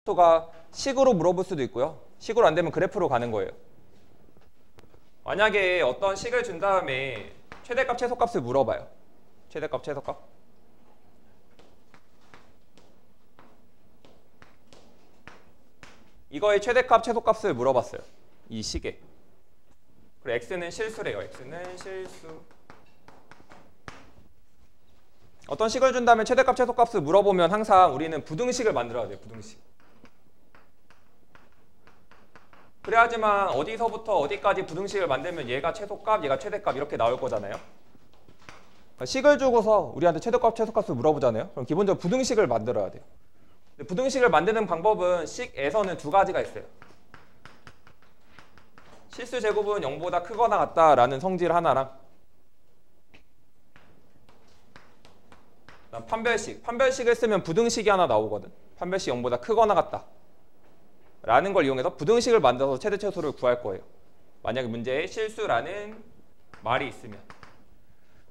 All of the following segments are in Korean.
속도가 식으로 물어볼 수도 있고요. 식으로 안 되면 그래프로 가는 거예요. 만약에 어떤 식을 준 다음에 최대값, 최소값을 물어봐요. 최대값, 최소값. 이거의 최대값, 최소값을 물어봤어요. 이 식에. 그리고 x는 실수래요. x는 실수. 어떤 식을 준다면 최대값, 최소값을 물어보면 항상 우리는 부등식을 만들어야 돼요. 부등식. 그래야지만 어디서부터 어디까지 부등식을 만들면 얘가 최소값, 얘가 최대값 이렇게 나올 거잖아요. 식을 주고서 우리한테 최대값, 최소값을 물어보잖아요. 그럼 기본적으로 부등식을 만들어야 돼요. 근데 부등식을 만드는 방법은 식에서는 두 가지가 있어요. 실수 제곱은 0보다 크거나 같다라는 성질 하나랑 판별식. 판별식을 쓰면 부등식이 하나 나오거든. 판별식 0보다 크거나 같다 라는 걸 이용해서 부등식을 만들어서 최대 최소를 구할 거예요. 만약에 문제에 실수라는 말이 있으면.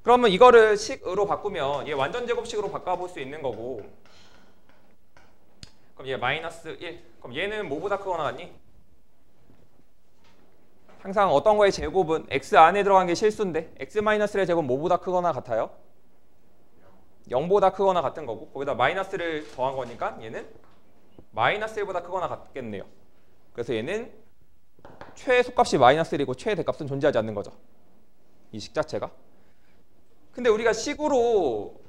그러면 이거를 식으로 바꾸면 얘 완전 제곱식으로 바꿔볼 수 있는 거고, 그럼 얘 마이너스 1. 그럼 얘는 뭐보다 크거나 같니? 항상 어떤 거의 제곱은 x 안에 들어간 게 실수인데 x-의 제곱 뭐보다 크거나 같아요? 0보다 크거나 같은 거고, 거기다 마이너스를 더한 거니까 얘는 마이너스 1보다 크거나 같겠네요. 그래서 얘는 최소값이 마이너스 1이고 최대값은 존재하지 않는 거죠. 이 식 자체가. 근데 우리가 식으로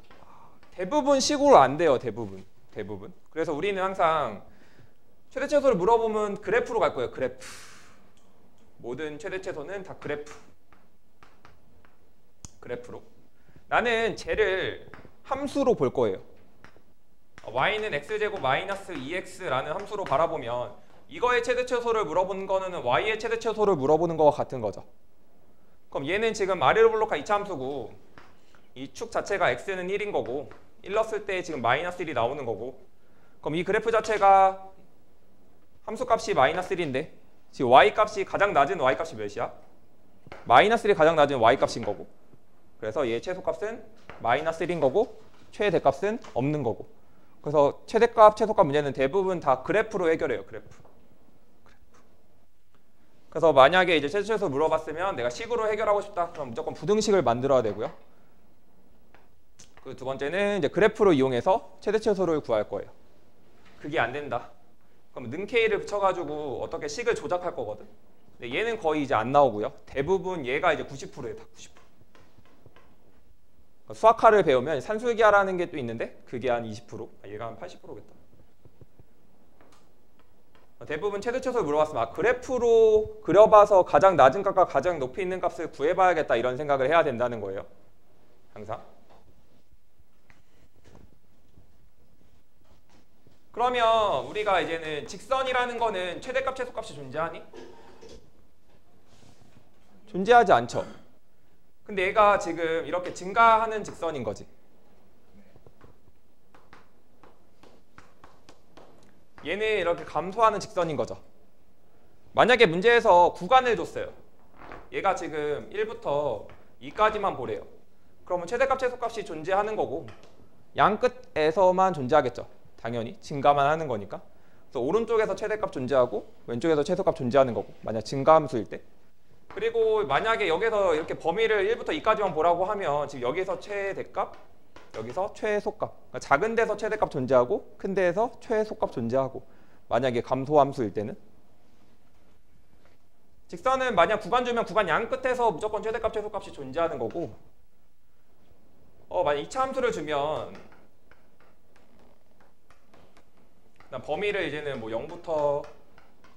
대부분 식으로 안 돼요. 대부분. 그래서 우리는 항상 최대 최소를 물어보면 그래프로 갈 거예요. 그래프. 모든 최대 최소는 다 그래프로. 나는 쟤를 함수로 볼 거예요. y는 x제곱 마이너스 2x라는 함수로 바라보면 이거의 최대 최소를 물어보는 거는 y의 최대 최소를 물어보는 거와 같은 거죠. 그럼 얘는 지금 아래로 블록한 이차함수고 이 축 자체가 x는 1인 거고 1 넣었을 때 지금 마이너스 1이 나오는 거고, 그럼 이 그래프 자체가 함수값이 마이너스 1인데 지금 y값이 가장 낮은 y값이 몇이야? 마이너스 1이 가장 낮은 y값인 거고, 그래서 얘 최소값은 마이너스 1인 거고 최대값은 없는 거고. 그래서 최대값, 최소값 문제는 대부분 다 그래프로 해결해요. 그래프. 그래서 만약에 이제 최대 최소 물어봤으면 내가 식으로 해결하고 싶다. 그럼 무조건 부등식을 만들어야 되고요. 그 두 번째는 이제 그래프로 이용해서 최대 최소를 구할 거예요. 그게 안 된다. 그럼 는 k를 붙여가지고 어떻게 식을 조작할 거거든. 근데 얘는 거의 이제 안 나오고요. 대부분 얘가 이제 90%예요. 다 90%. 수학화를 배우면 산술기하라는 게 또 있는데 그게 한 20%, 얘가 한 80%겠다. 대부분 최대 최소를 물어봤으면 그래프로 그려봐서 가장 낮은 값과 가장 높이 있는 값을 구해봐야겠다 이런 생각을 해야 된다는 거예요. 항상. 그러면 우리가 이제는 직선이라는 거는 최대값, 최소값이 존재하니? 존재하지 않죠. 근데 얘가 지금 이렇게 증가하는 직선인 거지. 얘는 이렇게 감소하는 직선인 거죠. 만약에 문제에서 구간을 줬어요. 얘가 지금 1부터 2까지만 보래요. 그러면 최대값, 최소값이 존재하는 거고 양 끝에서만 존재하겠죠. 당연히 증가만 하는 거니까. 그래서 오른쪽에서 최대값 존재하고 왼쪽에서 최소값 존재하는 거고, 만약 증가함수일 때. 그리고 만약에 여기서 이렇게 범위를 1부터 2까지만 보라고 하면 지금 여기서 최대값, 여기서 최소값. 그러니까 작은 데서 최대값 존재하고 큰 데에서 최소값 존재하고, 만약에 감소함수일 때는. 직선은 만약 구간 주면 구간 양 끝에서 무조건 최대값, 최소값이 존재하는 거고, 만약 2차 함수를 주면 범위를 이제는 뭐 0부터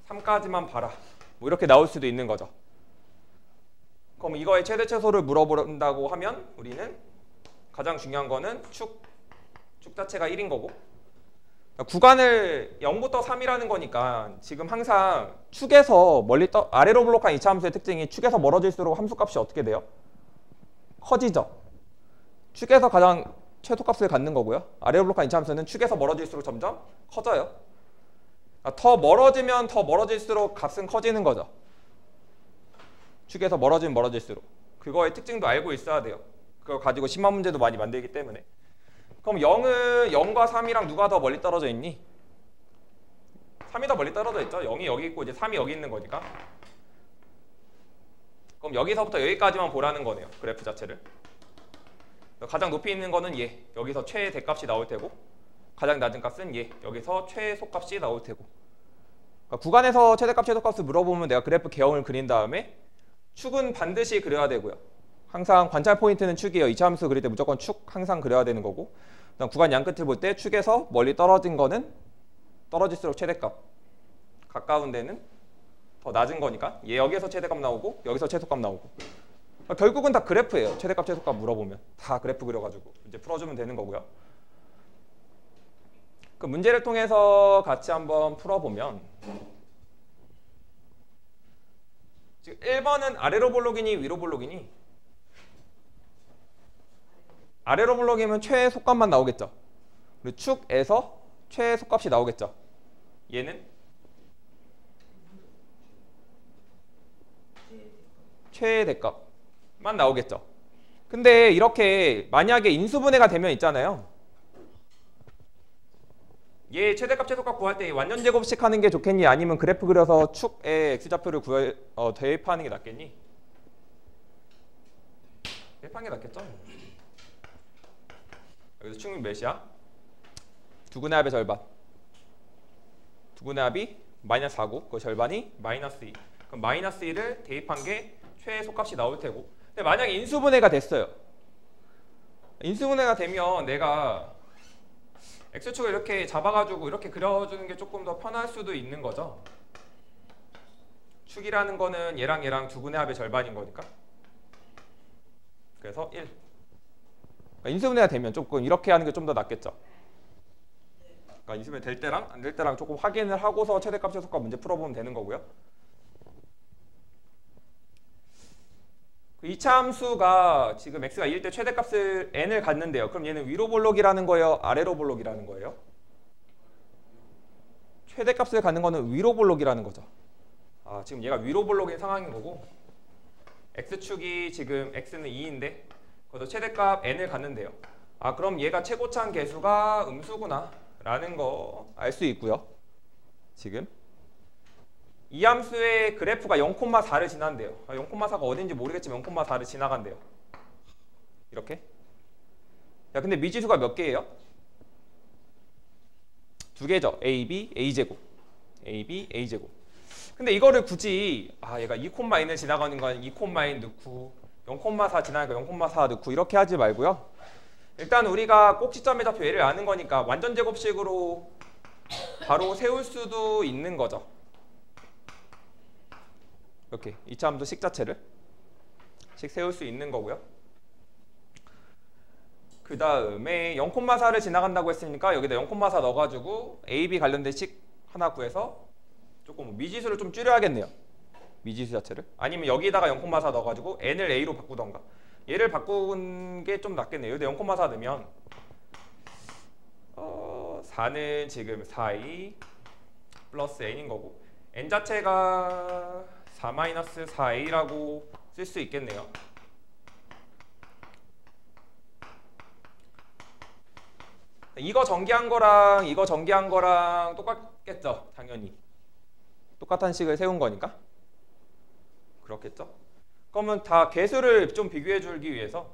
3까지만 봐라. 뭐 이렇게 나올 수도 있는 거죠. 그럼 이거의 최대 최소를 물어본다고 하면 우리는 가장 중요한 거는 축 자체가 1인 거고, 구간을 0부터 3이라는 거니까 지금 항상 축에서 멀리 아래로 블록한 2차 함수의 특징이 축에서 멀어질수록 함수값이 어떻게 돼요? 커지죠. 축에서 가장 최소값을 갖는 거고요. 아래로 블록한 2차 함수는 축에서 멀어질수록 점점 커져요. 더 멀어지면 더 멀어질수록 값은 커지는 거죠. 축에서 멀어지면 멀어질수록. 그거의 특징도 알고 있어야 돼요. 그거 가지고 심화 문제도 많이 만들기 때문에. 그럼 0은 0과 3이랑 누가 더 멀리 떨어져 있니? 3이 더 멀리 떨어져 있죠. 0이 여기 있고 이제 3이 여기 있는 거니까. 그럼 여기서부터 여기까지만 보라는 거네요. 그래프 자체를. 가장 높이 있는 거는 얘. 여기서 최대값이 나올 테고 가장 낮은 값은 얘. 여기서 최소값이 나올 테고. 그러니까 구간에서 최대값, 최소값을 물어보면 내가 그래프 개형을 그린 다음에 축은 반드시 그려야 되고요. 항상 관찰 포인트는 축이에요. 이차함수 그릴 때 무조건 축 항상 그려야 되는 거고, 그다음 구간 양 끝을 볼 때 축에서 멀리 떨어진 거는 떨어질수록 최대값, 가까운 데는 더 낮은 거니까 얘 여기에서 최대값 나오고 여기서 최소값 나오고. 그러니까 결국은 다 그래프예요. 최대값, 최소값 물어보면 다 그래프 그려가지고 이제 풀어주면 되는 거고요. 그 문제를 통해서 같이 한번 풀어보면, 지금 1번은 아래로 볼록이니 위로 볼록이니? 아래로 볼록이면 최소값만 나오겠죠. 그리고 축에서 최소값이 나오겠죠. 얘는 최대값만 나오겠죠. 근데 이렇게 만약에 인수분해가 되면 있잖아요. 얘 최대값, 최소값 구할 때 완전 제곱식 하는 게 좋겠니? 아니면 그래프 그려서 축에 x좌표를 대입하는 게 낫겠니? 대입하는 게 낫겠죠? 여기서 축이 몇이야? 두분의 합의 절반. 두분의 합이 마이너스 4고 그 절반이 마이너스 2. 그럼 마이너스 2를 대입한 게 최소값이 나올 테고. 근데 만약에 인수분해가 됐어요. 인수분해가 되면 내가 x축을 이렇게 잡아가지고 이렇게 그려주는 게 조금 더 편할 수도 있는 거죠. 축이라는 거는 얘랑 얘랑 두분의 합의 절반인 거니까. 그래서 1. 인수분해가 되면 조금 이렇게 하는 게 좀 더 낫겠죠. 그러니까 인수분해 될 때랑 안 될 때랑 조금 확인을 하고서 최대값, 최소값 문제 풀어보면 되는 거고요. 그 2차 함수가 지금 x가 2일 때 최대값을 n을 갖는데요. 그럼 얘는 위로 볼록이라는 거예요? 아래로 볼록이라는 거예요? 최대값을 갖는 거는 위로 볼록이라는 거죠. 아, 지금 얘가 위로 볼록인 상황인 거고, x축이 지금 x는 2인데 거기서 최대값 n을 갖는데요. 아, 그럼 얘가 최고차항 계수가 음수구나 라는 거 알 수 있고요. 지금 이 함수의 그래프가 0,4를 지난대요. 0,4가 어딘지 모르겠지만 0,4를 지나간대요. 이렇게. 야, 근데 미지수가 몇 개예요? 두 개죠. a, b, a제곱. a, b, a제곱. 근데 이거를 굳이 얘가 2,1을 지나가는 건 2,1 넣고 0,4 지나니까 0,4 넣고 이렇게 하지 말고요. 일단 우리가 꼭지점의 좌표 얘를 아는 거니까 완전 제곱식으로 바로 세울 수도 있는 거죠. 이렇게 2차 함수 식 자체를 세울 수 있는 거고요. 그 다음에 0,4를 지나간다고 했으니까 여기다 0,4 넣어가지고 a, b 관련된 식 하나 구해서 조금 미지수를 좀 줄여야겠네요. 미지수 자체를. 아니면 여기다가 0,4 넣어가지고 n을 a로 바꾸던가. 얘를 바꾼 게 좀 낫겠네요. 여기다 0,4 넣으면 4는 지금 4a 플러스 n인 거고, n 자체가 4-4a라고 쓸 수 있겠네요. 이거 전개한 거랑 이거 전개한 거랑 똑같겠죠. 당연히 똑같은 식을 세운 거니까 그렇겠죠. 그러면 다 개수를 좀 비교해 주기 위해서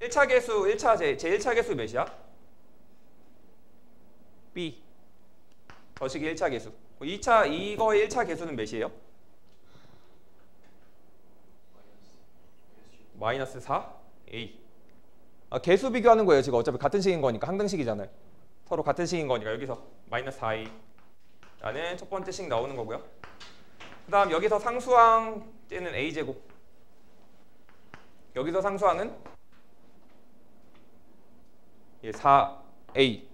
1차 개수, 제 1차 개수 몇이야? b. 저식이 1차 개수. 이거의 1차 개수는 몇이에요? 마이너스 4a. 개수 비교하는 거예요. 지금 어차피 같은 식인 거니까, 항등식이잖아요. 서로 같은 식인 거니까 여기서 마이너스 4a 라는 첫 번째 식 나오는 거고요. 그 다음 여기서 상수항 쟤는 a제곱. 여기서 상수항은 4a.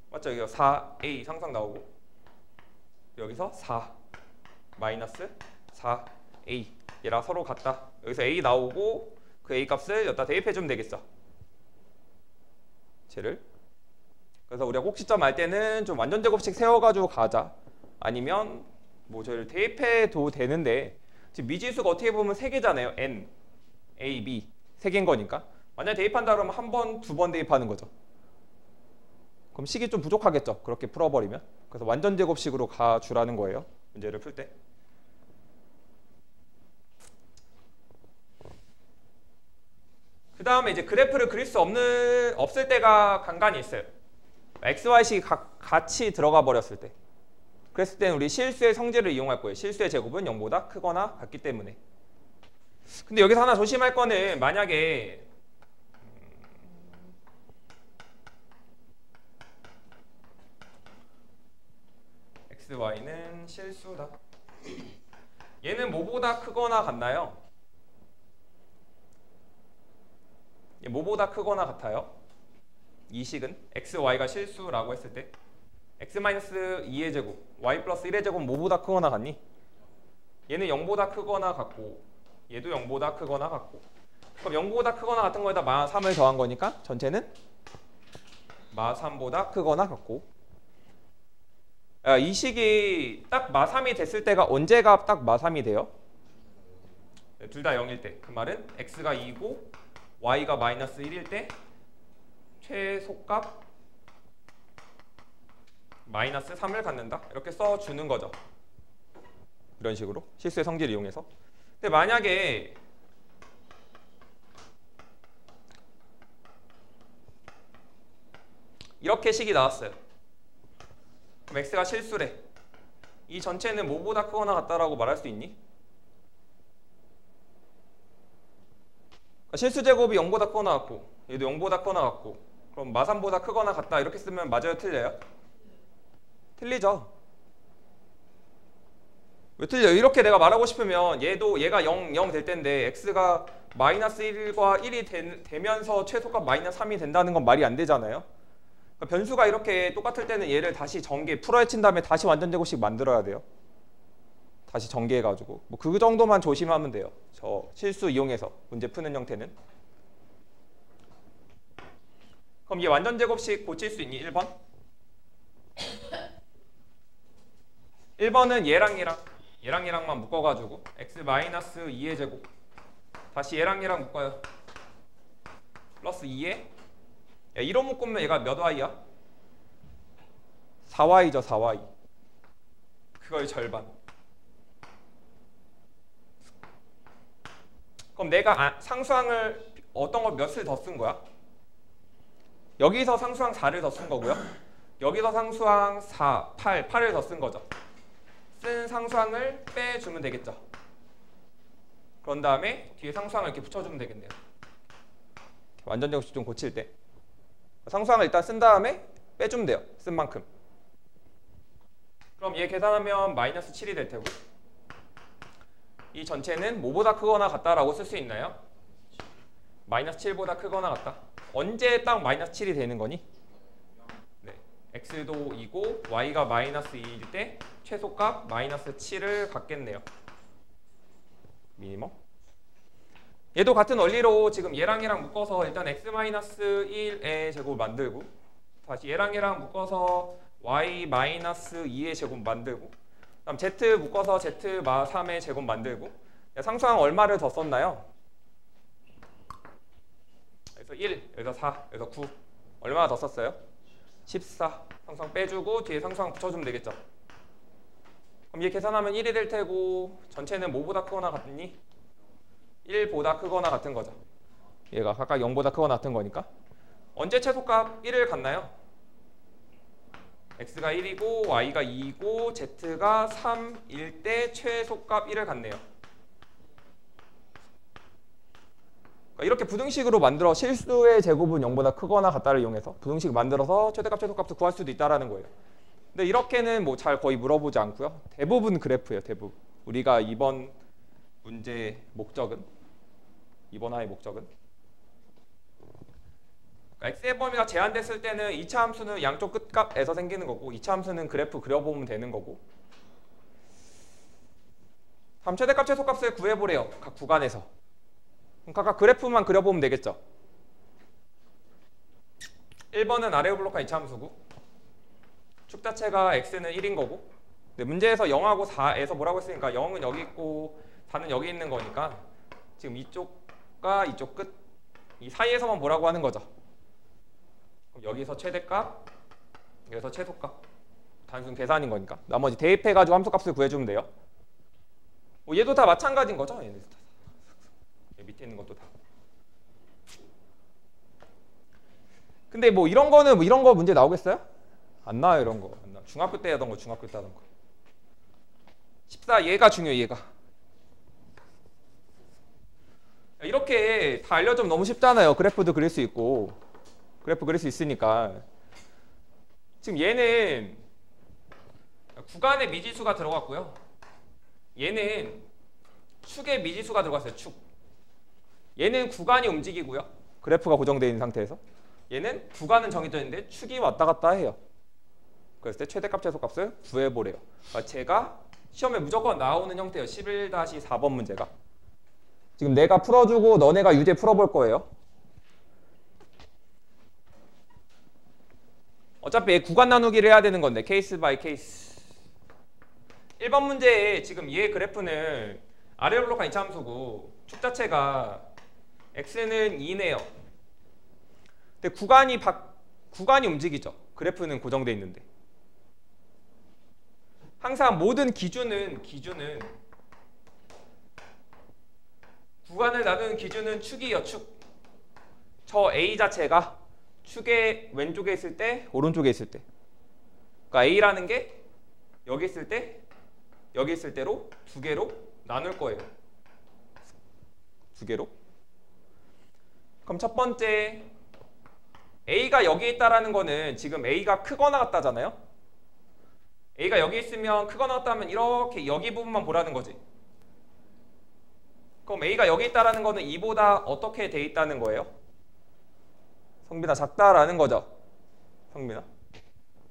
맞죠? 여기가 4a 상수항 나오고, 여기서 4 마이너스 4a 얘랑 서로 같다. 여기서 a 나오고 그 a 값을 여기다 대입해주면 되겠어. 쟤를. 그래서 우리가 꼭지점 알 때는 좀 완전 제곱식 세워가지고 가자. 아니면 뭐 저희를 대입해도 되는데, 지금 미지수가 어떻게 보면 3개잖아요. n, a, b 3개인 거니까. 만약에 대입한다 그러면 한 번, 두 번 대입하는 거죠. 그럼 식이 좀 부족하겠죠. 그렇게 풀어버리면. 그래서 완전 제곱식으로 가주라는 거예요. 문제를 풀 때. 그 다음에 이제 그래프를 그릴 수 없을 때가 간간히 있어요. XY식이 같이 들어가 버렸을 때. 그랬을 때는 우리 실수의 성질을 이용할 거예요. 실수의 제곱은 0보다 크거나 같기 때문에. 근데 여기서 하나 조심할 거는 만약에 XY는 실수다. 얘는 뭐보다 크거나 같나요? 얘 뭐보다 크거나 같아요? 이 식은 XY가 실수라고 했을 때 X-2의 제곱, Y 플러스 1의 제곱 뭐보다 크거나 같니? 얘는 0보다 크거나 같고 얘도 0보다 크거나 같고 그럼 0보다 크거나 같은 거에다 마3을 더한 거니까 전체는 마3보다 크거나 같고 이 식이 딱 마3이 됐을 때가 언제가 딱 마3이 돼요? 둘 다 0일 때. 그 말은 x가 2고 y가 마이너스 1일 때 최소값 마이너스 3을 갖는다. 이렇게 써주는 거죠. 이런 식으로 실수의 성질을 이용해서. 근데 만약에 이렇게 식이 나왔어요. 그럼 x가 실수래. 이 전체는 뭐보다 크거나 같다라고 말할 수 있니? 실수 제곱이 0보다 크거나 같고 얘도 0보다 크거나 같고 그럼 마3보다 크거나 같다 이렇게 쓰면 맞아요? 틀려요? 틀리죠. 왜 틀려요? 이렇게 내가 말하고 싶으면 얘가 0 될 텐데 x가 마이너스 1과 1이 되면서 최소값 마이너스 3이 된다는 건 말이 안 되잖아요. 그러니까 변수가 이렇게 똑같을 때는 얘를 다시 풀어헤친 다음에 다시 완전 제곱식 만들어야 돼요. 다시 전개해가지고 뭐 그 정도만 조심하면 돼요. 저 실수 이용해서 문제 푸는 형태는. 그럼 얘 완전 제곱식 고칠 수 있니? 1번? 1번은 얘랑만 묶어가지고 x-2의 제곱 다시 얘랑 묶어요. 플러스 2에 1호 묶으면 얘가 몇 y야? 4y죠. 4y. 그거의 절반. 그럼 내가 상수항을 어떤 걸 몇을 더 쓴 거야? 여기서 상수항 4를 더 쓴 거고요. 여기서 상수항 4, 8을 더 쓴 거죠. 쓴 상수항을 빼주면 되겠죠. 그런 다음에 뒤에 상수항을 이렇게 붙여주면 되겠네요. 완전 제곱식 좀 고칠 때 상수항을 일단 쓴 다음에 빼주면 돼요. 쓴 만큼. 그럼 얘 계산하면 마이너스 7이 될 테고 이 전체는 뭐보다 크거나 같다라고 쓸 수 있나요? 마이너스 7보다 크거나 같다. 언제 딱 마이너스 7이 되는 거니? 네, x도 2고 y가 마이너스 2일 때 최소값 마이너스 7을 갖겠네요. 미니멈. 얘도 같은 원리로 지금 얘랑 묶어서 일단 x-1의 제곱 만들고 다시 얘랑 묶어서 y-2의 제곱 만들고 그다음 z 묶어서 z-3의 제곱 만들고 상수항 얼마를 더 썼나요? 여기서 1, 여기서 4, 여기서 9 얼마나 더 썼어요? 14 상수항 빼주고 뒤에 상수항 붙여주면 되겠죠. 그럼 얘 계산하면 1이 될 테고 전체는 뭐보다 크거나 같니? 1보다 크거나 같은 거죠. 얘가 각각 0보다 크거나 같은 거니까. 언제 최소값 1을 갖나요? x가 1이고 y가 2이고 z가 3일 때 최소값 1을 갖네요. 그러니까 이렇게 부등식으로 만들어 실수의 제곱은 0보다 크거나 같다를 이용해서 부등식 만들어서 최대값 최소값을 구할 수도 있다라는 거예요. 근데 이렇게는 뭐 잘 거의 물어보지 않고요. 대부분 그래프예요. 대부분. 우리가 이번 문제의 목적은 이번 화의 목적은 그러니까 x의 범위가 제한됐을 때는 2차 함수는 양쪽 끝값에서 생기는 거고 2차 함수는 그래프 그려보면 되는 거고 다음 최대값 최소값을 구해보래요. 각 구간에서. 그럼 각각 그래프만 그려보면 되겠죠. 1번은 아래 블록한 2차 함수고 축 자체가 x는 1인 거고 근데 문제에서 0하고 4에서 뭐라고 했으니까 0은 여기 있고 4는 여기 있는 거니까 지금 이쪽과 이쪽 끝 이 사이에서만 뭐라고 하는 거죠. 그럼 여기서 최대값 여기서 최소값 단순 계산인 거니까. 나머지 대입해가지고 함수값을 구해주면 돼요. 얘도 다 마찬가지인 거죠. 얘네 다. 밑에 있는 것도 다. 근데 뭐 이런 거는 뭐 이런 거 문제 나오겠어요? 안 나와요. 이런 거. 안 나와. 중학교 때 하던 거, 중학교 때 하던 거. 14 얘가 중요해. 얘가. 이렇게 다 알려주면 너무 쉽잖아요. 그래프도 그릴 수 있고 그래프 그릴 수 있으니까. 지금 얘는 구간의 미지수가 들어갔고요. 얘는 축의 미지수가 들어갔어요. 축. 얘는 구간이 움직이고요. 그래프가 고정되어 있는 상태에서. 얘는 구간은 정해져 있는데 축이 왔다 갔다 해요. 그랬을 때 최대값 최소값을 구해보래요. 그러니까 제가 시험에 무조건 나오는 형태예요. 11-4번 문제가. 지금 내가 풀어주고 너네가 유제 풀어볼 거예요. 어차피 구간 나누기를 해야 되는 건데 케이스 바이 케이스. 1번 문제에 지금 얘 그래프는 아래 블록한 이차함수고 축 자체가 x는 2네요. 근데 구간이 움직이죠. 그래프는 고정돼 있는데. 항상 모든 기준은 구간을 나누는 기준은 축이에요. 축. 저 A 자체가 축의 왼쪽에 있을 때, 오른쪽에 있을 때. 그러니까 A라는 게 여기 있을 때, 여기 있을 때로 두 개로 나눌 거예요. 두 개로. 그럼 첫 번째 A가 여기 있다라는 거는 지금 A가 크거나 같다잖아요. A가 여기 있으면 크거나 같다면 이렇게 여기 부분만 보라는 거지. 그럼 A가 여기 있다라는 거는 2보다 어떻게 돼 있다는 거예요? 성빈아 작다라는 거죠. 성빈아.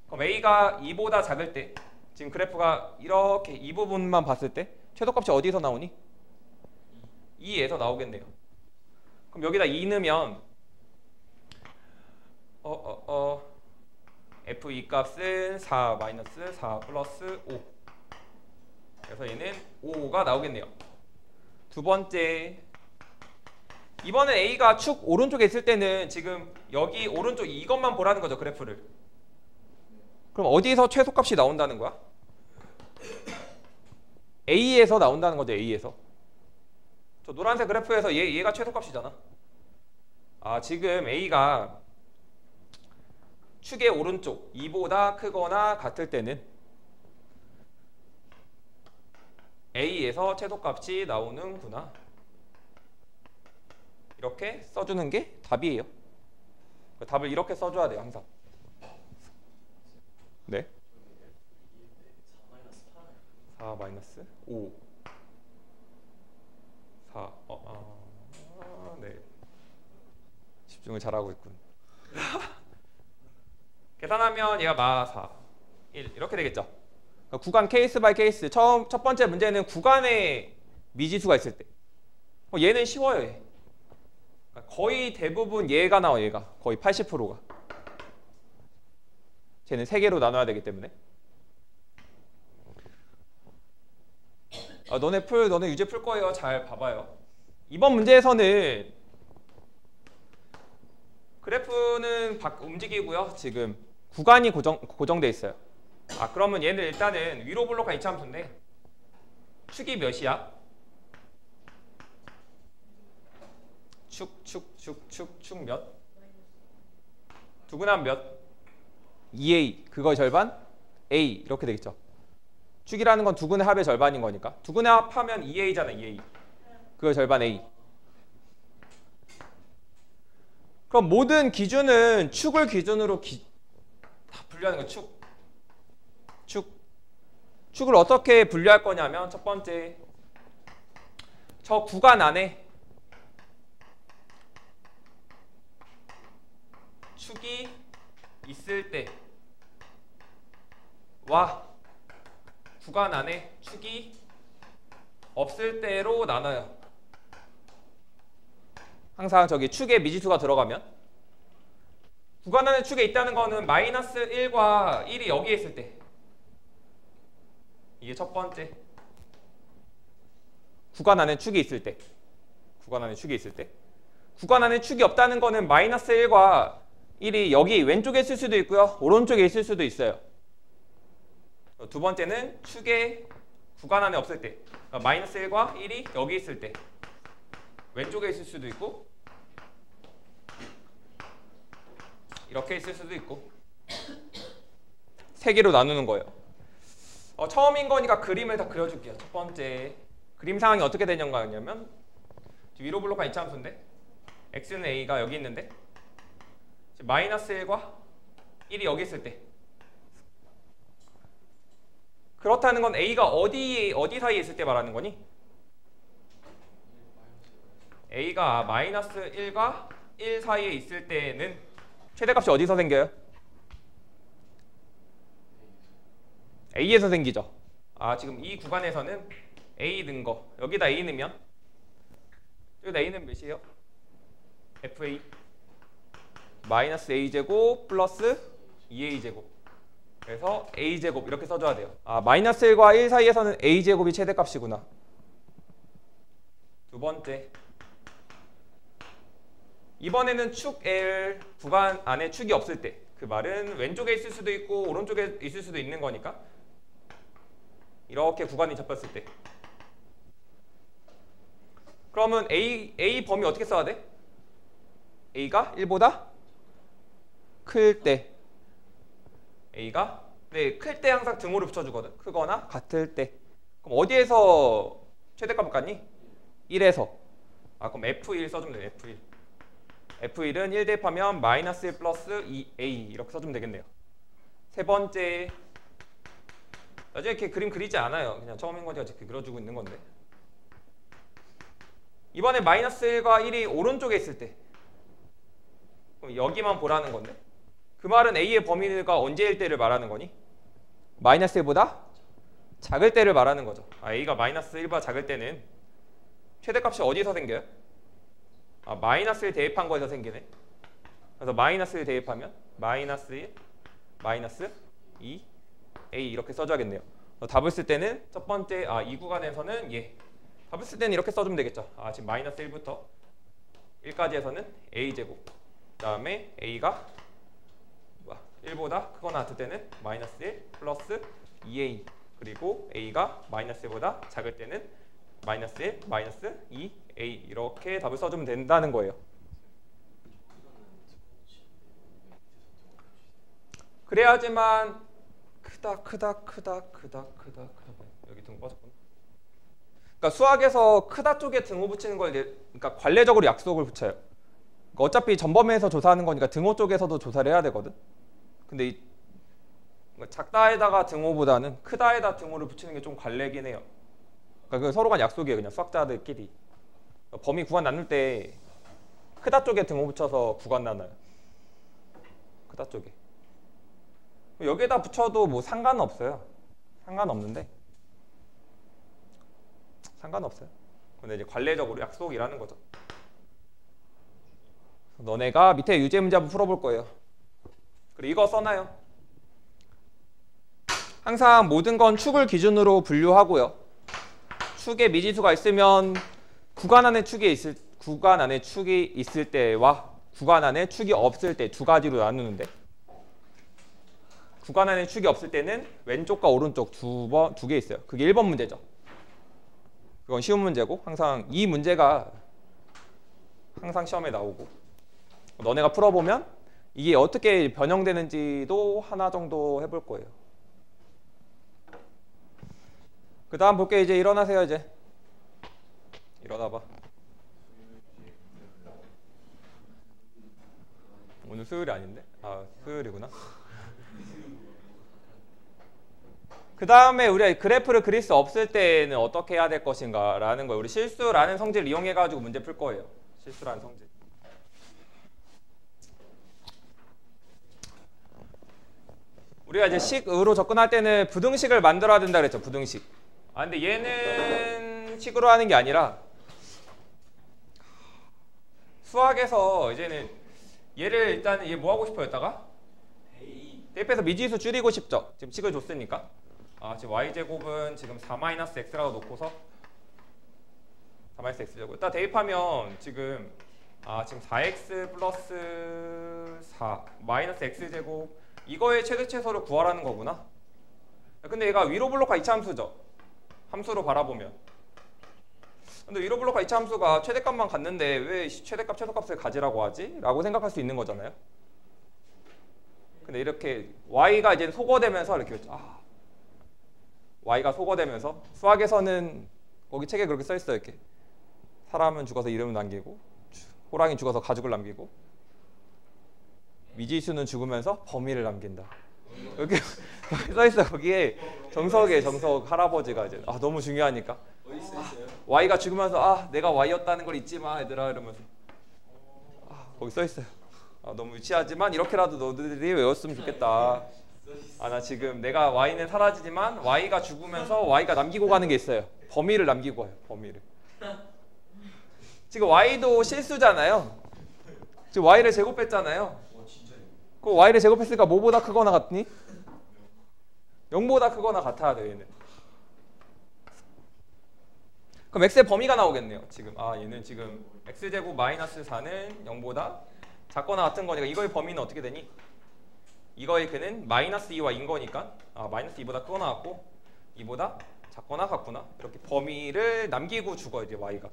그럼 A가 2보다 작을 때 지금 그래프가 이렇게 이 부분만 봤을 때 최소값이 어디서 나오니? 2에서 나오겠네요. 그럼 여기다 2 넣으면 F2 값은 4 마이너스 4 플러스 5. 그래서 얘는 5가 나오겠네요. 두 번째, 이번엔 A가 축 오른쪽에 있을 때는 지금 여기 오른쪽 이것만 보라는 거죠. 그래프를. 그럼 어디서 최소값이 나온다는 거야? A에서 나온다는 거죠. A에서. 저 노란색 그래프에서 얘가 최소값이잖아. 아, 지금 A가 축의 오른쪽 2보다 크거나 같을 때는 A에서 최소값이 나오는구나. 이렇게 써주는 게 답이에요. 답을 이렇게 써줘야 돼요. 항상. 네. 4 마이너스 5 4 네. 집중을 잘하고 있군. 계산하면 얘가 마 4 1 이렇게 되겠죠. 그러니까 구간 케이스 바이 케이스. 첫 번째 문제는 구간에 미지수가 있을 때. 얘는 쉬워요. 얘. 그러니까 거의 대부분 얘가 나와. 얘가 거의 80%가. 쟤는 3개로 나눠야 되기 때문에. 너네 유제 풀 거예요. 잘 봐봐요. 이번 문제에서는 그래프는 움직이고요. 지금 구간이 고정돼 있어요. 그러면 얘는 일단은 위로 블록한 이차함수인데 축이 몇이야? 축 몇? 두분하면 몇? 2A 그거 절반? A 이렇게 되겠죠. 축이라는 건 두근의 합의 절반인 거니까. 두근의 합하면 2A잖아. 2A 그거 절반 A. 그럼 모든 기준은 축을 기준으로 다 분류하는 거. 축을 어떻게 분류할 거냐면 첫 번째 저 구간 안에 축이 있을 때와 구간 안에 축이 없을 때로 나눠요. 항상 저기 축에 미지수가 들어가면 구간 안에 축에 있다는 거는 마이너스 1과 1이 여기에 있을 때. 이게 첫 번째. 구간 안에 축이 있을 때. 구간 안에 축이 있을 때. 구간 안에 축이 없다는 거는 마이너스 1과 1이 여기 왼쪽에 있을 수도 있고요. 오른쪽에 있을 수도 있어요. 두 번째는 축의 구간 안에 없을 때, 그러니까 마이너스 1과 1이 여기 있을 때 왼쪽에 있을 수도 있고 이렇게 있을 수도 있고 세 개로 나누는 거예요. 처음인 거니까 그림을 다 그려줄게요. 첫 번째 그림 상황이 어떻게 되냐면 위로 블록한 이차함수인데 x는 a가 여기 있는데 마이너스 1과 1이 여기 있을 때 그렇다는 건 a가 어디 사이에 있을 때 말하는 거니? a가 마이너스 1과 1 사이에 있을 때는 최대값이 어디서 생겨요? a에서 생기죠. 지금 이 구간에서는 a 넣은 거 여기다 a 넣으면 여기다 a는 몇이에요? fa 마이너스 a제곱 플러스 2a제곱 그래서 a제곱 이렇게 써줘야 돼요. 마이너스 1과 1 사이에서는 a제곱이 최대값이구나. 두 번째 이번에는 축 L 구간 안에 축이 없을 때 그 말은 왼쪽에 있을 수도 있고 오른쪽에 있을 수도 있는 거니까 이렇게 구간이 잡혔을 때 그러면 A 범위 어떻게 써야 돼? A가 1보다 클 때 A가 클 때 항상 등호를 붙여주거든. 크거나 같을 때. 그럼 어디에서 최대값을 갖니? 1에서. 그럼 F1 써주면 돼. F1. F1은 1 대입하면 마이너스 1 플러스 2A 이렇게 써주면 되겠네요. 세 번째 나중에 이렇게 그림 그리지 않아요. 그냥 처음인 거니까 이렇게 그려주고 있는 건데 이번에 마이너스 1과 1이 오른쪽에 있을 때 그럼 여기만 보라는 건데 그 말은 A의 범위가 언제일 때를 말하는 거니? 마이너스 1보다 작을 때를 말하는 거죠. A가 마이너스 1보다 작을 때는 최대값이 어디서 생겨요? 마이너스 1 대입한 거에서 생기네. 그래서 마이너스 1 대입하면 마이너스 1, 마이너스 2, A 이렇게 써줘야겠네요. 답을 쓸 때는 첫 번째 이 구간에서는 답을 쓸 때는 이렇게 써주면 되겠죠. 지금 마이너스 1부터 1까지에서는 A제곱 그 다음에 A가 1보다 크거나 같을 때는 마이너스 1 플러스 2A 그리고 A가 마이너스 1보다 작을 때는 마이너스 1 마이너스 2A 이렇게 답을 써주면 된다는 거예요. 그래야지만 크다 여기 등호 빠졌구나. 그러니까 수학에서 크다 쪽에 등호 붙이는 걸 그러니까 관례적으로 약속을 붙여요. 그러니까 어차피 전범위에서 조사하는 거니까 등호 쪽에서도 조사를 해야 되거든. 근데 작다에다가 등호보다는 크다에다 등호를 붙이는 게 좀 관례긴 해요. 그러니까 그 서로 간 약속이에요. 그냥 수학자들끼리. 범위 구간 나눌 때 크다 쪽에 등호 붙여서 구간 나눠요. 크다 쪽에. 여기에다 붙여도 뭐 상관은 없어요. 상관없는데. 상관없어요. 근데 이제 관례적으로 약속이라는 거죠. 너네가 밑에 유제 문제 한번 풀어볼 거예요. 그리고 이거 써놔요. 항상 모든 건 축을 기준으로 분류하고요. 축에 미지수가 있으면 구간 안에 축이 있을 때와 구간 안에 축이 없을 때 두 가지로 나누는데 구간 안에 축이 없을 때는 왼쪽과 오른쪽 두 개 있어요. 그게 1번 문제죠. 그건 쉬운 문제고 항상 이 문제가 항상 시험에 나오고 너네가 풀어보면 이게 어떻게 변형되는지도 하나 정도 해볼 거예요. 그 다음 볼게. 이제 일어나세요. 이제 일어나봐. 오늘 수요일이 아닌데? 수요일이구나. 그 다음에 우리가 그래프를 그릴 수 없을 때는 어떻게 해야 될 것인가 라는 거예요. 우리 실수라는 성질을 이용해 가지고 문제 풀 거예요. 실수라는 성질. 우리가 이제 식으로 접근할 때는 부등식을 만들어야 된다 그랬죠. 부등식. 근데 얘는 식으로 하는 게 아니라 수학에서 이제는 얘를 일단 얘 뭐 하고 싶어요? 여기다가 대입해서 미지수 줄이고 싶죠. 지금 식을 줬으니까. 지금 y제곱은 지금 4-x라고 놓고서 4-x제곱. 일단 대입하면 지금 지금 4x 플러스 4 마이너스 x제곱 이거의 최대최소를 구하라는 거구나. 근데 얘가 위로 블록화 이차함수죠. 함수로 바라보면. 근데 위로 블록화 이차함수가 최대값만 갖는데 왜 최대값 최소값을 가지라고 하지? 라고 생각할 수 있는 거잖아요. 근데 이렇게 y가 이제 소거되면서 이렇게 y가 소거되면서 수학에서는 거기 책에 그렇게 써 있어요. 이렇게 사람은 죽어서 이름을 남기고 호랑이 죽어서 가죽을 남기고 미지수는 죽으면서 범위를 남긴다. 이렇게 써 있어. 거기에 정석 할아버지가 이제 너무 중요하니까 y가 죽으면서 내가 y였다는 걸 잊지 마 얘들아 이러면서 거기 써 있어요. 너무 유치하지만 이렇게라도 너희들이 외웠으면 좋겠다. 나 지금 내가 y는 사라지지만 y가 죽으면서 y가 남기고 가는 게 있어요. 범위를 남기고 가요. 범위를. 지금 y도 실수잖아요. 지금 y를 제곱했잖아요. 그 y를 제곱했으니까 뭐보다 크거나 같니? 0보다 크거나 같아야 돼요. 얘는. 그럼 x의 범위가 나오겠네요. 지금 얘는 지금 x제곱 마이너스 4는 0보다 작거나 같은 거니까 이거의 범위는 어떻게 되니? 이거의 그는 마이너스 2와 2인 거니까 마이너스 2보다 크거나 같고 2보다 작거나 같구나. 이렇게 범위를 남기고 죽어요. 이제 y가.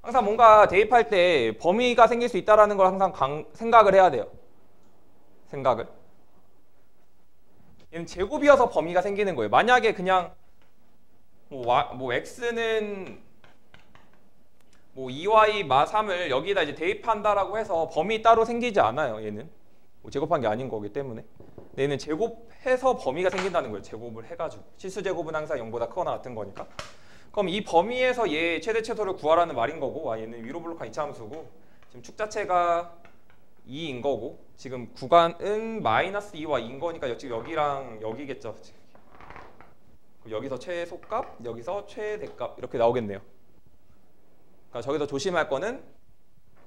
항상 뭔가 대입할 때 범위가 생길 수 있다는 걸 항상 생각을 해야 돼요. 생각을. 얘는 제곱이어서 범위가 생기는 거예요. 만약에 그냥 뭐 x는 뭐 2y 마 3을 여기다 이제 대입한다라고 해서 범위 따로 생기지 않아요. 얘는 제곱한 게 아닌 거기 때문에. 얘는 제곱해서 범위가 생긴다는 거예요. 제곱을 해가지고. 실수 제곱은 항상 0보다 크거나 같은 거니까. 그럼 이 범위에서 얘 최대 최소를 구하라는 말인 거고, 얘는 위로 블록한 이차함수고, 지금 축 자체가 2인 거고, 지금 구간은 마이너스 2와 2인 거니까 지금 여기랑 여기겠죠. 여기서 최소값, 여기서 최대값 이렇게 나오겠네요. 그러니까 저기서 조심할 거는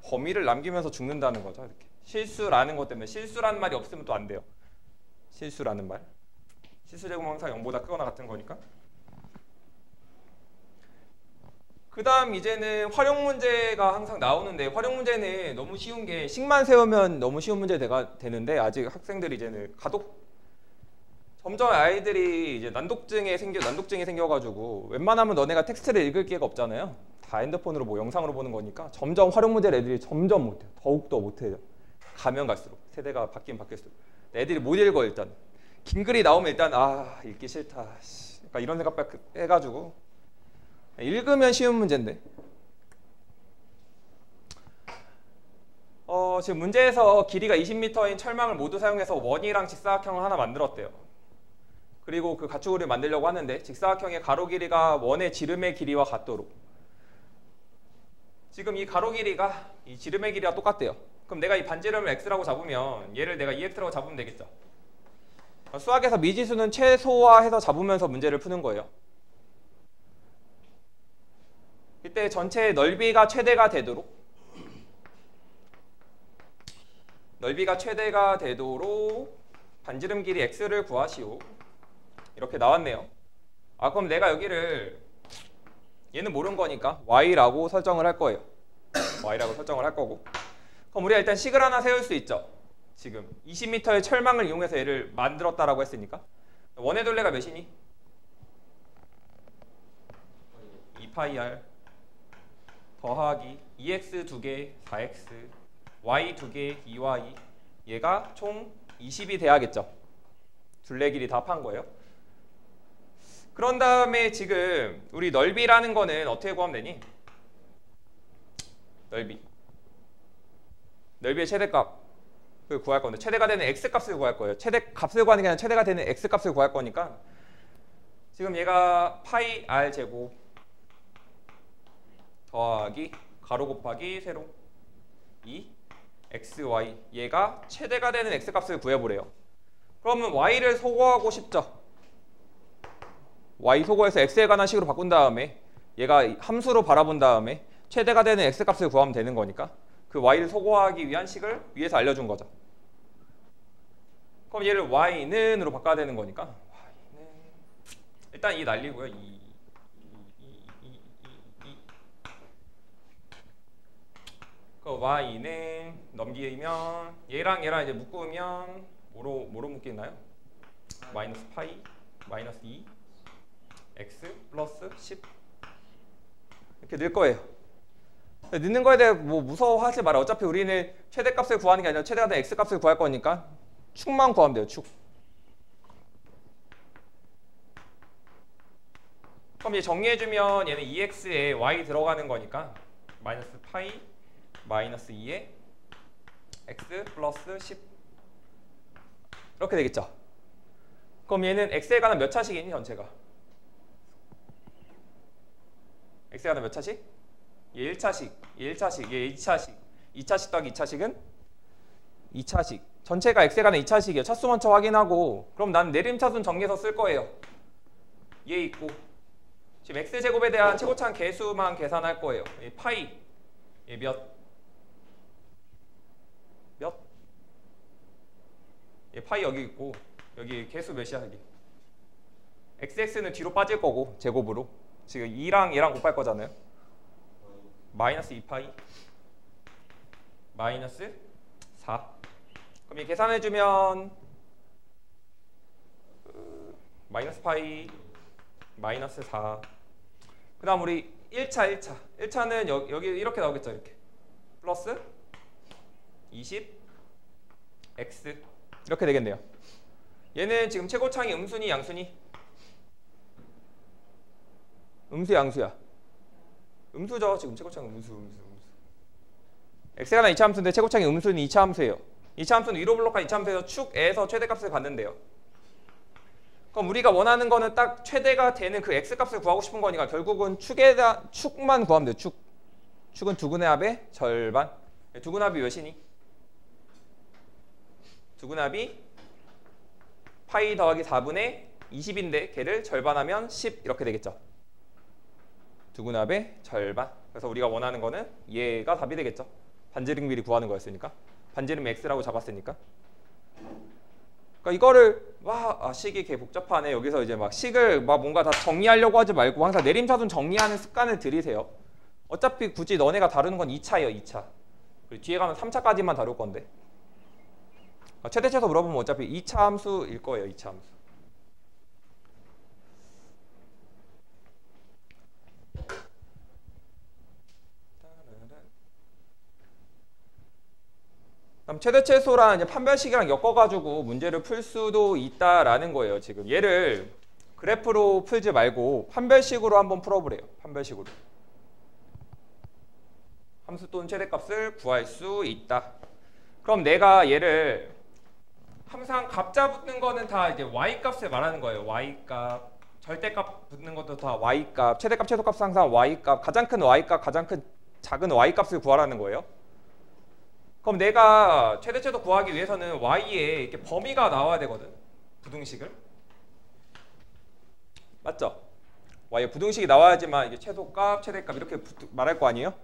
범위를 남기면서 죽는다는 거죠. 이렇게. 실수라는 것 때문에 실수라는 말이 없으면 또 안 돼요. 실수라는 말. 실수 제곱은 항상 0보다 크거나 같은 거니까. 그 다음 이제는 활용 문제가 항상 나오는데 활용 문제는 너무 쉬운 게 식만 세우면 너무 쉬운 문제가 되는데 아직 학생들이 이제는 점점 아이들이 이제 난독증이 생겨가지고 웬만하면 너네가 텍스트를 읽을 기회가 없잖아요. 다 핸드폰으로 뭐 영상으로 보는 거니까 점점 활용 문제를 애들이 점점 못해요. 더욱더 못해요. 가면 갈수록 세대가 바뀔수록 애들이 못 읽어. 일단 긴 글이 나오면 일단 읽기 싫다. 그러니까 이런 생각 해가지고 읽으면 쉬운 문제인데 지금 문제에서 길이가 20m인 철망을 모두 사용해서 원이랑 직사각형을 하나 만들었대요. 그리고 그 가축을 만들려고 하는데 직사각형의 가로 길이가 원의 지름의 길이와 같도록. 지금 이 가로 길이가 이 지름의 길이와 똑같대요. 그럼 내가 이 반지름을 x라고 잡으면 얘를 내가 2x라고 잡으면 되겠죠. 수학에서 미지수는 최소화해서 잡으면서 문제를 푸는 거예요. 이때 전체의 넓이가 최대가 되도록 반지름 길이 x를 구하시오. 이렇게 나왔네요. 그럼 내가 여기를 얘는 모르는 거니까 y라고 설정을 할 거예요. y라고 설정을 할 거고. 그럼 우리가 일단 식을 하나 세울 수 있죠. 지금 20m의 철망을 이용해서 얘를 만들었다라고 했으니까 원의 둘레가 몇이니? 2πr 더하기 2x 2개 4x y 2개 2y 얘가 총 20이 돼야겠죠. 둘레 길이 다 합한 거예요. 그런 다음에 지금 우리 넓이라는 거는 어떻게 구하면 되니? 넓이의 최대값을 구할 건데 최대가 되는 x값을 구할 거예요. 최대값을 구하는 게 아니라 최대가 되는 x값을 구할 거니까 지금 얘가 파이 r 제곱 더하기 가로 곱하기 세로 2 xy 얘가 최대가 되는 x값을 구해보래요. 그러면 y를 소거하고 싶죠. y 소거해서 x에 관한 식으로 바꾼 다음에 얘가 함수로 바라본 다음에 최대가 되는 x값을 구하면 되는 거니까 그 y를 소거하기 위한 식을 위에서 알려준 거죠. 그럼 얘를 y는으로 바꿔야 되는 거니까 y는 일단 이 날리고요. 그 y는 넘기면 얘랑 이제 묶으면 뭐로 묶이나요? 마이너스 파이 마이너스 2 x 플러스 10 이렇게 늘 거예요. 넣는 거에 대해 뭐 무서워하지 마라. 어차피 우리는 최대값을 구하는 게 아니라 최대가 된 x값을 구할 거니까 축만 구하면 돼요. 축. 그럼 얘 정리해주면 얘는 2x에 y 들어가는 거니까 마이너스 파이 마이너스 2에 x 플러스 10 이렇게 되겠죠. 그럼 얘는 x에 관한 몇 차식이니 전체가? x에 관한 몇 차식? 얘 1차식, 얘 1차식, 얘 2차식 2차식 더하기 2차식은 2차식 전체가 x에 관한 2차식이에요. 차수 먼저 확인하고 그럼 난 내림차순 정리해서 쓸 거예요. 얘 있고 지금 x제곱에 대한 최고차항 개수만 계산할 거예요. 얘 파이 얘 몇? 얘 파이 여기 있고 여기 개수 몇이야 여기? xx는 뒤로 빠질 거고 제곱으로 지금 2랑 얘랑 곱할 거잖아요. 마이너스 2파이 마이너스 4 그럼 얘 계산해주면 마이너스 파이 마이너스 4 그 다음 우리 1차는 여기 이렇게 나오겠죠. 이렇게 플러스 20 x 이렇게 되겠네요. 얘는 지금 최고차항이 음수니 양수니? 음수 양수야? 음수죠. 지금 최고차항 음수. x가 나 2차 함수인데 최고차항이 음수는 2차 함수예요. 2차 함수는 위로 블록한 2차 함수에서 축에서 최대값을 받는데요. 그럼 우리가 원하는 거는 딱 최대가 되는 그 x값을 구하고 싶은 거니까 결국은 축만 구하면 돼요. 축은 두근의 합의 절반. 두근의 합이 몇이니? 두근의 합이 파이 더하기 4분의 20인데 걔를 절반하면 10 이렇게 되겠죠. 두근의 합의 절반. 그래서 우리가 원하는 거는 얘가 답이 되겠죠. 반지름 길이 구하는 거였으니까. 반지름 x라고 잡았으니까. 그러니까 이거를 식이 개 복잡하네. 여기서 이제 막 식을 막 뭔가 다 정리하려고 하지 말고 항상 내림차순 정리하는 습관을 들이세요. 어차피 굳이 너네가 다루는 건 2차예요. 2차. 그리고 뒤에 가면 3차까지만 다룰 건데. 최대 최소 물어보면 어차피 2차 함수일 거예요. 2차 함수. 그럼 최대 최소랑 이제 판별식이랑 엮어가지고 문제를 풀 수도 있다라는 거예요. 지금 얘를 그래프로 풀지 말고 판별식으로 한번 풀어보래요. 판별식으로. 함수 또는 최대값을 구할 수 있다. 그럼 내가 얘를 항상 값자 붙는 거는 다 이제 y값을 말하는 거예요. y값, 절대값 붙는 것도 다 y값, 최대값, 최소값 항상 y값, 가장 큰 y값, 가장 큰 작은 y값을 구하라는 거예요. 그럼 내가 최대 최소 구하기 위해서는 y에 이렇게 범위가 나와야 되거든. 부등식을. 맞죠? y에 부등식이 나와야지만 이게 최소값, 최대값 이렇게 말할 거 아니에요?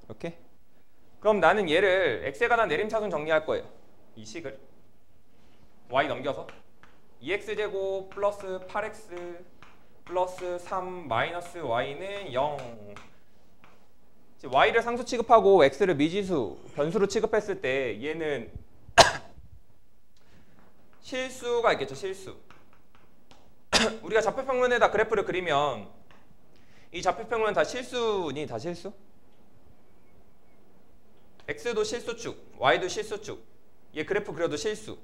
이렇게. 그럼 나는 얘를 x에 관한 내림차순 정리할 거예요. 이 식을. y 넘겨서 2x제곱 플러스 8x 플러스 3 마이너스 y는 0. y를 상수 취급하고 x를 미지수, 변수로 취급했을 때 얘는 실수가 있겠죠. 실수. 우리가 좌표평면에다 그래프를 그리면 이 좌표평면은 다 실수니? 다 실수? x도 실수축, y도 실수축. 얘 그래프 그려도 실수.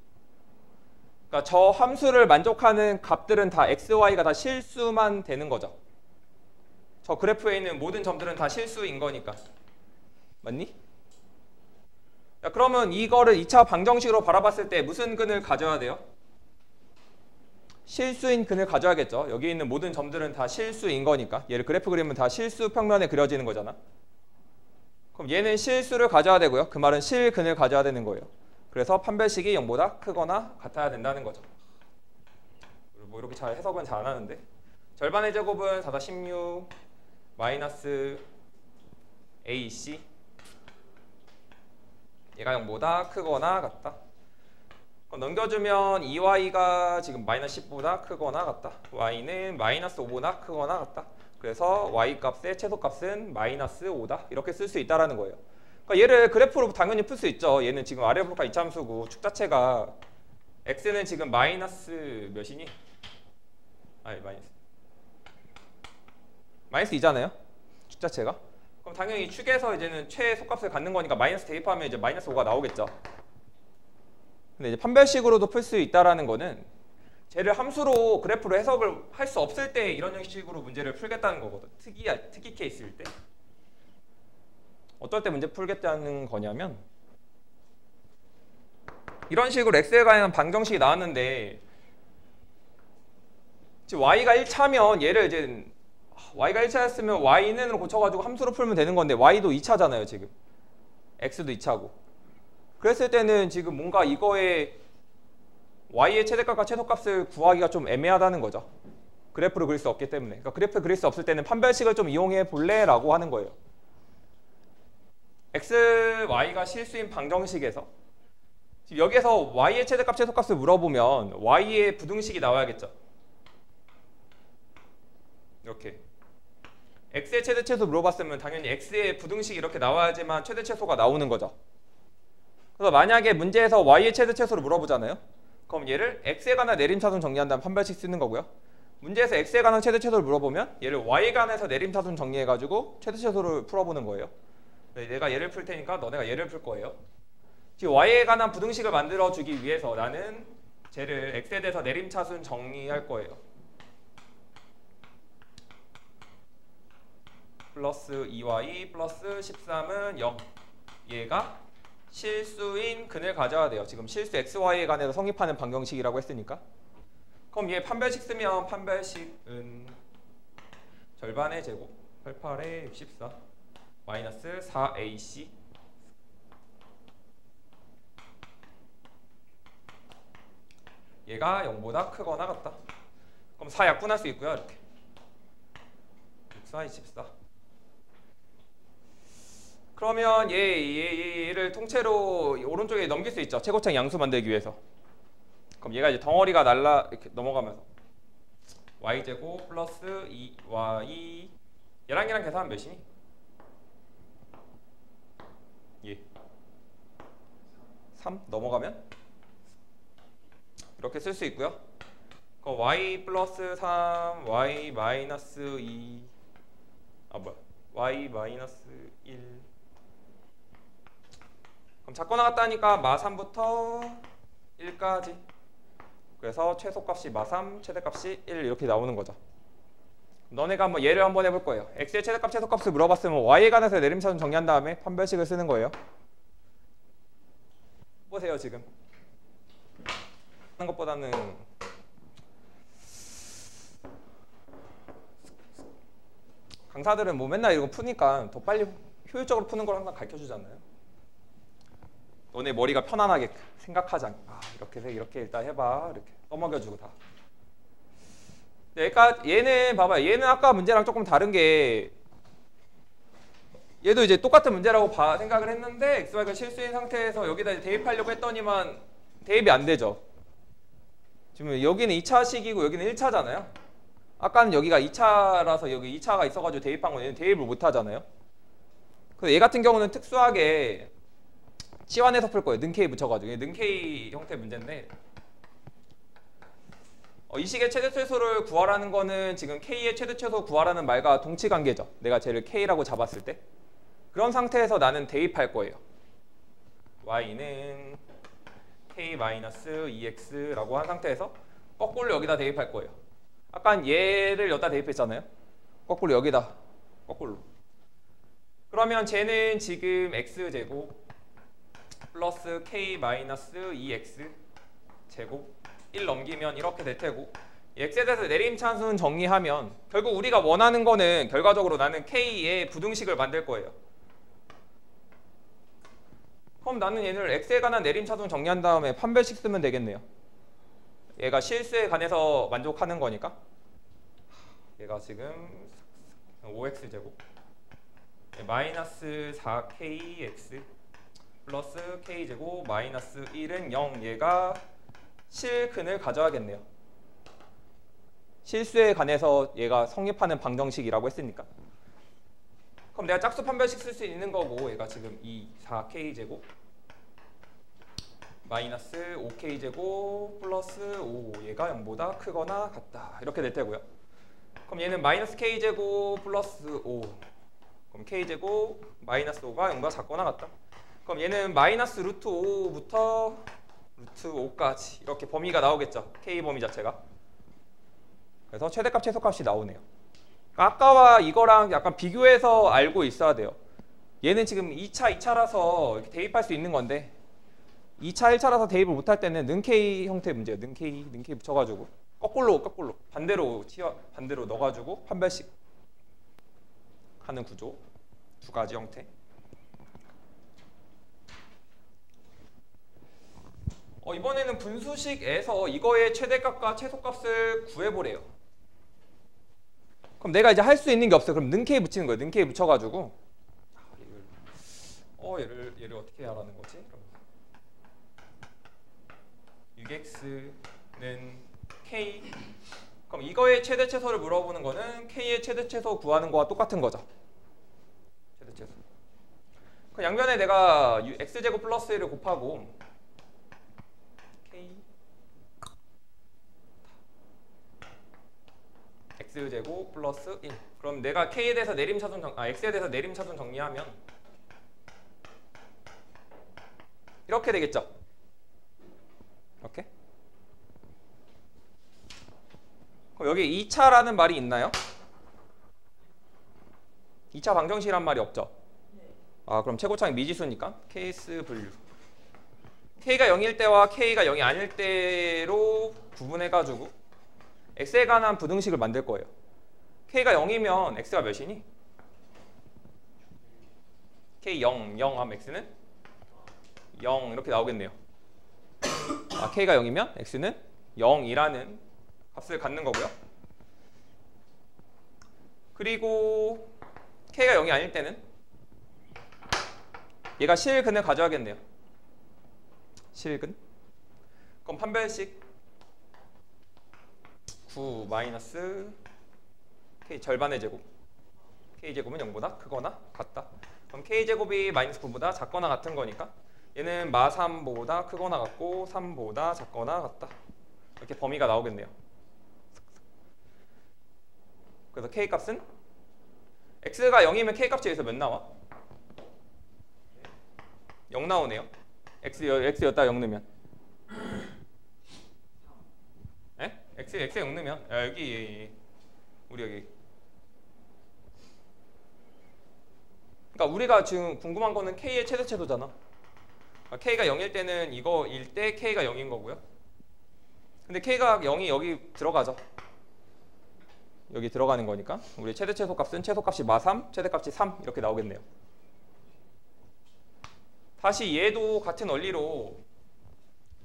그러니까 저 함수를 만족하는 값들은 다 x, y가 다 실수만 되는 거죠. 저 그래프에 있는 모든 점들은 다 실수인 거니까. 맞니? 야, 그러면 이거를 2차 방정식으로 바라봤을 때 무슨 근을 가져야 돼요? 실수인 근을 가져야겠죠. 여기 있는 모든 점들은 다 실수인 거니까. 얘를 그래프 그리면 다 실수 평면에 그려지는 거잖아. 그럼 얘는 실수를 가져야 되고요. 그 말은 실근을 가져야 되는 거예요. 그래서 판별식이 0보다 크거나 같아야 된다는 거죠. 뭐 이렇게 잘 해석은 잘 안 하는데. 절반의 제곱은 4다 16 마이너스 AC 얘가 0보다 크거나 같다. 그럼 넘겨주면 2y가 지금 마이너스 10보다 크거나 같다. y는 마이너스 5보다 크거나 같다. 그래서 y값의 최소값은 마이너스 5다. 이렇게 쓸 수 있다는 거예요. 그러니까 얘를 그래프로 당연히 풀 수 있죠. 얘는 지금 아래 블록과 2차 함수고 축 자체가 x는 지금 마이너스 몇이니? 아니 마이너스 2잖아요. 축 자체가. 그럼 당연히 축에서 이제는 최소값을 갖는 거니까 마이너스 대입하면 이제 마이너스 5가 나오겠죠. 근데 이제 판별식으로도 풀 수 있다라는 거는 쟤를 함수로 그래프로 해석을 할 수 없을 때 이런 형식으로 문제를 풀겠다는 거거든. 특이 케이스일 때. 어떨 때 문제 풀겠다는 거냐면 이런 식으로 x에 관한 방정식이 나왔는데 지금 y가 1차면 얘를 이제 y가 1차였으면 y는으로 고쳐가지고 함수로 풀면 되는 건데 y도 2차잖아요 지금. x도 2차고. 그랬을 때는 지금 뭔가 이거에 y의 최대값과 최소값을 구하기가 좀 애매하다는 거죠. 그래프를 그릴 수 없기 때문에. 그러니까 그래프 그릴 수 없을 때는 판별식을 좀 이용해 볼래? 라고 하는 거예요. x, y가 실수인 방정식에서 지금 여기에서 y의 최대값, 최소값을 물어보면 y의 부등식이 나와야겠죠. 이렇게 x의 최대 최소 물어봤으면 당연히 x의 부등식이 이렇게 나와야지만 최대 최소가 나오는 거죠. 그래서 만약에 문제에서 y의 최대 최소를 물어보잖아요. 그럼 얘를 x에 관한 내림차순 정리한 다음 판별식 쓰는 거고요. 문제에서 x에 관한 최대 최소를 물어보면 얘를 y에 관해서 내림차순 정리해가지고 최대 최소를 풀어보는 거예요. 내가 얘를 풀 테니까 너네가 얘를 풀 거예요. 지금 y에 관한 부등식을 만들어주기 위해서 나는 쟤를 x에 대해서 내림차순 정리할 거예요. 플러스 2y 플러스 13은 0. 얘가 실수인 근을 가져야 돼요. 지금 실수 xy에 관해서 성립하는 방정식이라고 했으니까. 그럼 얘 판별식 쓰면 판별식은 절반의 제곱 88에 64 마이너스 4ac 얘가 0보다 크거나 같다. 그럼 4 약분할 수 있고요. 이렇게 64, 24 그러면 얘를 통째로 오른쪽에 넘길 수 있죠. 최고창 양수 만들기 위해서. 그럼 얘가 이제 덩어리가 이렇게 넘어가면서 y제곱 플러스 2y 얘랑 계산하면 몇이니? 예. 3 넘어가면 이렇게 쓸 수 있고요. 그럼 y 플러스 3 y 마이너스 2 y 마이너스 1 그럼 작고 나갔다니까 마3부터 1까지 그래서 최소값이 마3, 최대값이 1 이렇게 나오는 거죠. 너네가 한번 예를 한번 해볼 거예요. x의 최대값, 최소값을 물어봤으면 y에 관해서 내림차순 정리한 다음에 판별식을 쓰는 거예요. 보세요 지금 하는 것보다는 강사들은 뭐 맨날 이거 푸니까 더 빨리 효율적으로 푸는 걸 항상 가르쳐주잖아요. 너네 머리가 편안하게 생각하지 않게 이렇게 일단 해봐 이렇게 떠먹여주고 다. 그러니까 얘는 봐봐요. 얘는 아까 문제랑 조금 다른 게 얘도 이제 똑같은 문제라고 생각을 했는데 xy가 실수인 상태에서 여기다 이제 대입하려고 했더니만 대입이 안 되죠. 지금 여기는 2차식이고 여기는 1차잖아요. 아까는 여기가 2차라서 여기 2차가 있어가지고 대입한 건 얘는 대입을 못 하잖아요. 그래서 얘 같은 경우는 특수하게 치환해서 풀 거예요. 는 k 붙여가지고. 는 k 형태 문제인데 이 식의 최대 최소를 구하라는 거는 지금 k의 최대 최소 구하라는 말과 동치 관계죠. 내가 쟤를 k라고 잡았을 때 그런 상태에서 나는 대입할 거예요. y는 k-2x라고 한 상태에서 거꾸로 여기다 대입할 거예요. 아까 얘를 여기다 대입했잖아요. 거꾸로 여기다 거꾸로. 그러면 쟤는 지금 x제곱 플러스 k-2x 제곱 1 넘기면 이렇게 될 테고 x에 대해서 내림차순 정리하면 결국 우리가 원하는 거는 결과적으로 나는 k의 부등식을 만들 거예요. 그럼 나는 얘를 x에 관한 내림차순 정리한 다음에 판별식 쓰면 되겠네요. 얘가 실수에 관해서 만족하는 거니까 얘가 지금 5x제곱 마이너스 4kx 플러스 k제곱 마이너스 1은 0 얘가 실근을 가져야겠네요. 실수에 관해서 얘가 성립하는 방정식이라고 했으니까. 그럼 내가 짝수 판별식 쓸 수 있는 거고 얘가 지금 4k제곱 마이너스 5k제곱 플러스 5 얘가 0보다 크거나 같다. 이렇게 될 테고요. 그럼 얘는 마이너스 k제곱 플러스 5 그럼 k제곱 마이너스 5가 0보다 작거나 같다. 그럼 얘는 마이너스 루트 5부터 루트 5까지 이렇게 범위가 나오겠죠. k 범위 자체가. 그래서 최대값 최소값이 나오네요. 아까와 이거랑 약간 비교해서 알고 있어야 돼요. 얘는 지금 2차, 2차라서 이렇게 대입할 수 있는 건데 2차, 1차라서 대입을 못할 때는 는 K 형태의 문제예요. 는 K 붙여가지고 거꾸로 반대로 넣어가지고 판별식 하는 구조 두 가지 형태. 이번에는 분수식에서 이거의 최대값과 최소값을 구해보래요. 그럼 내가 이제 할 수 있는 게 없어요. 그럼 는 K 붙이는 거예요. 는 K 붙여가지고 얘를 어떻게 하라는 거지? 6x는 k. 그럼 이거의 최대 최소를 물어보는 거는 k의 최대 최소 구하는 거와 똑같은 거죠. 최대 최소. 그 양변에 내가 x제곱 플러스 1을 곱하고 k x제곱 플러스 1. 그럼 내가 k에 대해서 x에 대해서 내림차순 정리하면 이렇게 되겠죠. 이렇게. 그럼 여기 2차라는 말이 있나요? 2차 방정식이란 말이 없죠. 그럼 최고차이 미지수니까 케이스 분류. k가 0일 때와 k가 0이 아닐 때로 구분해가지고 x에 관한 부등식을 만들 거예요. k가 0이면 x가 몇이니? k 0 하면 x는 0 이렇게 나오겠네요. k가 0이면 x는 0이라는 값을 갖는 거고요. 그리고 k가 0이 아닐 때는 얘가 실근을 가져야겠네요. 실근. 그럼 판별식 9 마이너스 k 절반의 제곱. k제곱은 0보다 크거나 같다. 그럼 k제곱이 마이너스 9보다 작거나 같은 거니까 얘는 마 3보다 크거나 같고 3보다 작거나 같다. 이렇게 범위가 나오겠네요. 그래서 k값은 x가 0이면 k값이 여기서 몇 나와? 0 나오네요. x였다 0 넣으면 에? x에 0 넣으면 여기 우리 여기 그러니까 우리가 지금 궁금한 거는 k의 최대 최소잖아. k가 0일 때는 이거일 때 k가 0인 거고요. 근데 k가 0이 여기 들어가죠. 여기 들어가는 거니까 우리 최대 최소값은 최소값이 마3, 최대값이 3 이렇게 나오겠네요. 다시 얘도 같은 원리로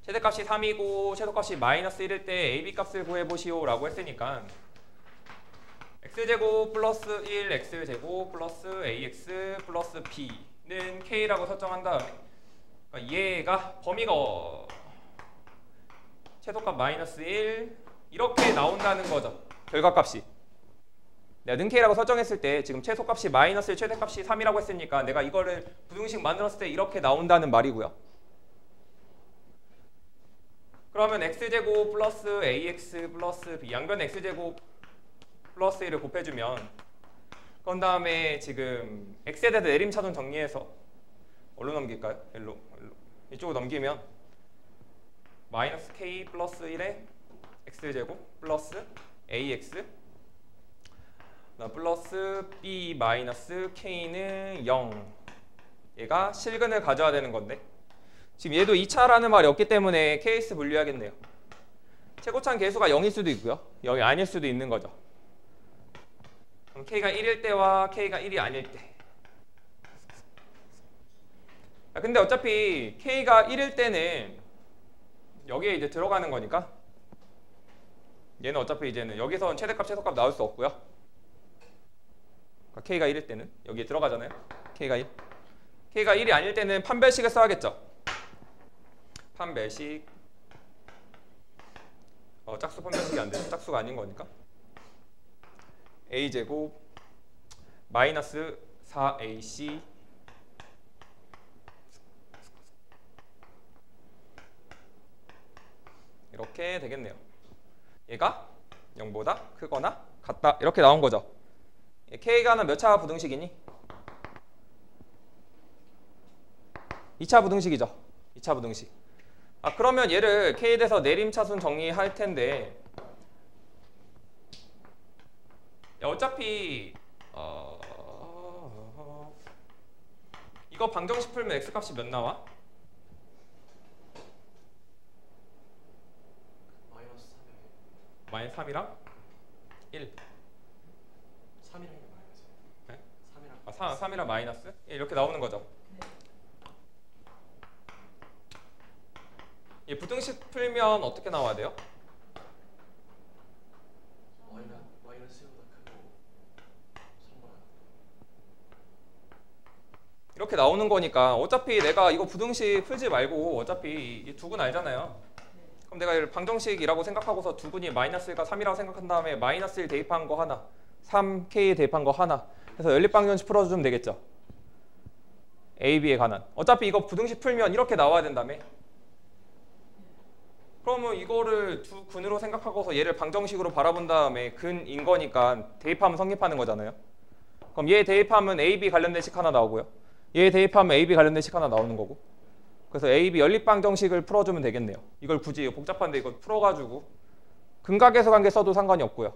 최대값이 3이고 최소값이 마이너스 1일 때 AB 값을 구해보시오 라고 했으니까 x제곱 플러스 1 x제곱 플러스 ax 플러스 b는 k라고 설정한 다음에 얘가 범위가 최소값 마이너스 1 이렇게 나온다는 거죠. 결과값이. 내가 는 k라고 설정했을 때 지금 최소값이 마이너스 1 최대값이 3이라고 했으니까 내가 이거를 부등식 만들었을 때 이렇게 나온다는 말이고요. 그러면 x제곱 플러스 ax 플러스 b 양변 x제곱 플러스 1을 곱해주면 그런 다음에 지금 x에 대해서 내림차순 정리해서 어디로 넘길까요? 일로 이쪽으로 넘기면 마이너스 k 플러스 1에 x제곱 플러스 ax 플러스 b 마이너스 k는 0 얘가 실근을 가져야 되는 건데 지금 얘도 2차라는 말이 없기 때문에 케이스 분류해야겠네요. 최고차는 개수가 0일 수도 있고요. 0이 아닐 수도 있는 거죠. 그럼 k가 1일 때와 k가 1이 아닐 때 근데 어차피 k가 1일 때는 여기에 이제 들어가는 거니까 얘는 어차피 이제는 여기서 최대값 최소값 나올 수 없고요. k가 1일 때는 여기에 들어가잖아요. k가 1. k가 1이 아닐 때는 판별식을 써야겠죠. 판별식 짝수 판별식이 안 되죠. 짝수가 아닌 거니까 a제곱 마이너스 4ac 하면 되겠네요. 얘가 0보다 크거나 같다 이렇게 나온 거죠. K가는 몇 차 부등식이니? 2차 부등식이죠. 2차 부등식. 그러면 얘를 K에 대해서 내림차순 정리할 텐데 어차피 이거 방정식 풀면 X값이 몇 나와? 마이너스 3이랑 1. 3이랑 마이너스. 네? 3이랑 3이랑 마이너스 1 이렇게 나오는 거죠. 이 부등식 풀면 어떻게 나와야 돼요? 마이너스보다 크고 3보다 이렇게 나오는 거니까 어차피 내가 이거 부등식 풀지 말고 어차피 이 두근 알잖아요. 그럼 내가 이걸 방정식이라고 생각하고서 두근이 마이너스 1과 3이라고 생각한 다음에 마이너스 1 대입한 거 하나 3K 대입한 거 하나 그래서 연립방정식 풀어주면 되겠죠. A, B에 관한. 어차피 이거 부등식 풀면 이렇게 나와야 된다며. 그러면 이거를 두 근으로 생각하고서 얘를 방정식으로 바라본 다음에 근인 거니까 대입하면 성립하는 거잖아요. 그럼 얘 대입하면 AB 관련된 식 하나 나오고요. 얘 대입하면 AB 관련된 식 하나 나오는 거고. 그래서 AB 연립방정식을 풀어주면 되겠네요. 이걸 굳이 복잡한데 이걸 풀어가지고 근각에서 관계 써도 상관이 없고요.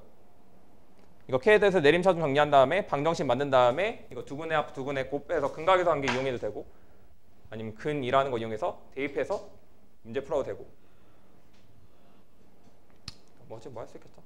이거 K에 대해서 내림차순 정리한 다음에 방정식 만든 다음에 이거 두근의 합, 두근의 곱 해서 근각에서 관계 이용해도 되고 아니면 근이라는 거 이용해서 대입해서 문제 풀어도 되고 뭐지 뭐 할 수 있겠죠.